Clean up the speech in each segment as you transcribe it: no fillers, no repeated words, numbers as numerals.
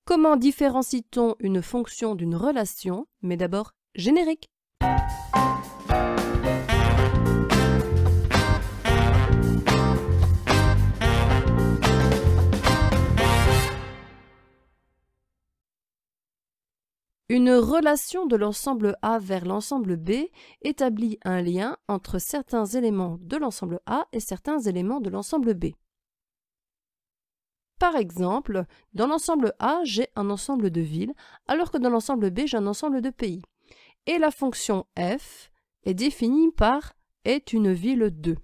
Comment différencie-t-on une fonction d'une relation? Mais d'abord, générique. Une relation de l'ensemble A vers l'ensemble B établit un lien entre certains éléments de l'ensemble A et certains éléments de l'ensemble B. Par exemple, dans l'ensemble A, j'ai un ensemble de villes, alors que dans l'ensemble B, j'ai un ensemble de pays. Et la fonction f est définie par est une ville de.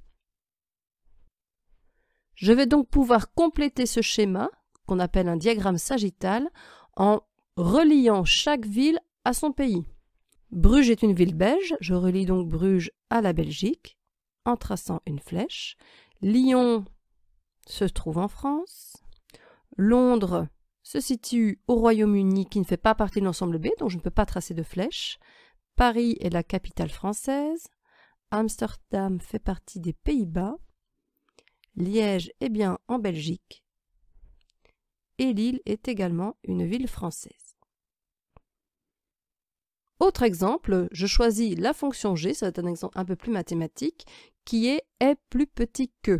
Je vais donc pouvoir compléter ce schéma, qu'on appelle un diagramme sagittal, en reliant chaque ville à son pays. Bruges est une ville belge, je relie donc Bruges à la Belgique, en traçant une flèche. Lyon se trouve en France. Londres se situe au Royaume-Uni qui ne fait pas partie de l'ensemble B, donc je ne peux pas tracer de flèche. Paris est la capitale française. Amsterdam fait partie des Pays-Bas. Liège est bien en Belgique. Et Lille est également une ville française. Autre exemple, je choisis la fonction g, ça va être un exemple un peu plus mathématique, qui est plus petit que.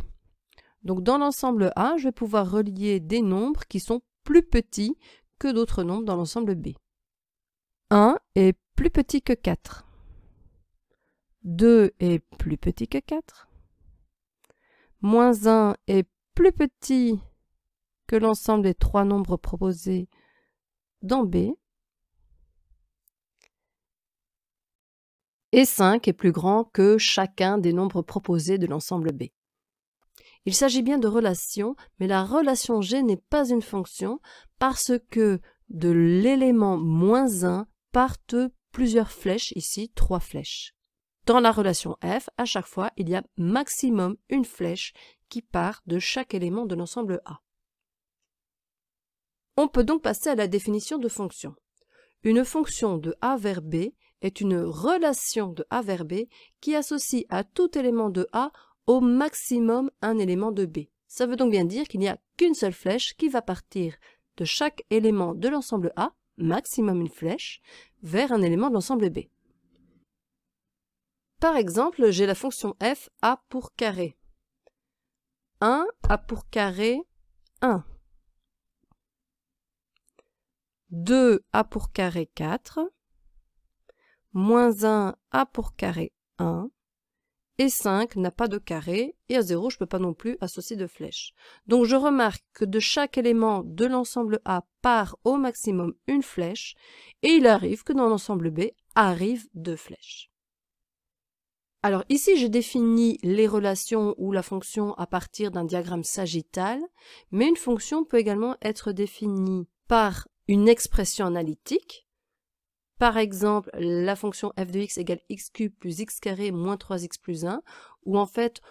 Donc dans l'ensemble A, je vais pouvoir relier des nombres qui sont plus petits que d'autres nombres dans l'ensemble B. 1 est plus petit que 4. 2 est plus petit que 4. Moins 1 est plus petit que l'ensemble des trois nombres proposés dans B. Et 5 est plus grand que chacun des nombres proposés de l'ensemble B. Il s'agit bien de relations, mais la relation G n'est pas une fonction parce que de l'élément moins 1 partent plusieurs flèches, ici 3 flèches. Dans la relation F, à chaque fois, il y a maximum une flèche qui part de chaque élément de l'ensemble A. On peut donc passer à la définition de fonction. Une fonction de A vers B est une relation de A vers B qui associe à tout élément de A au maximum un élément de B. Ça veut donc bien dire qu'il n'y a qu'une seule flèche qui va partir de chaque élément de l'ensemble A, maximum une flèche, vers un élément de l'ensemble B. Par exemple, j'ai la fonction f A pour carré. 1 A pour carré 1. 2 A pour carré 4. Moins 1 A pour carré 1. Et 5 n'a pas de carré, et à 0, je ne peux pas non plus associer de flèche. Donc je remarque que de chaque élément de l'ensemble A part au maximum une flèche, et il arrive que dans l'ensemble B arrivent 2 flèches. Alors ici, j'ai défini les relations ou la fonction à partir d'un diagramme sagittal, mais une fonction peut également être définie par une expression analytique. Par exemple, la fonction f de x égale x cube plus x carré moins 3x plus 1, où en fait,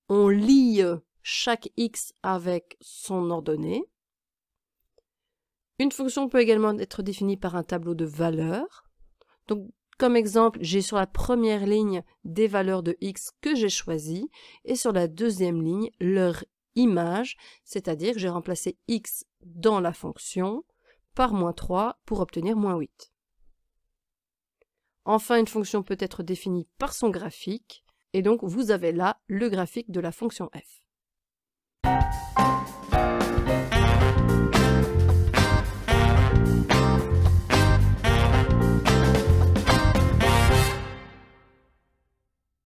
on lie chaque x avec son ordonnée. Une fonction peut également être définie par un tableau de valeurs. Donc, comme exemple, j'ai sur la première ligne des valeurs de x que j'ai choisies, et sur la deuxième ligne, leur image, c'est-à-dire que j'ai remplacé x dans la fonction par moins 3 pour obtenir moins 8. Enfin, une fonction peut être définie par son graphique, et donc vous avez là le graphique de la fonction f.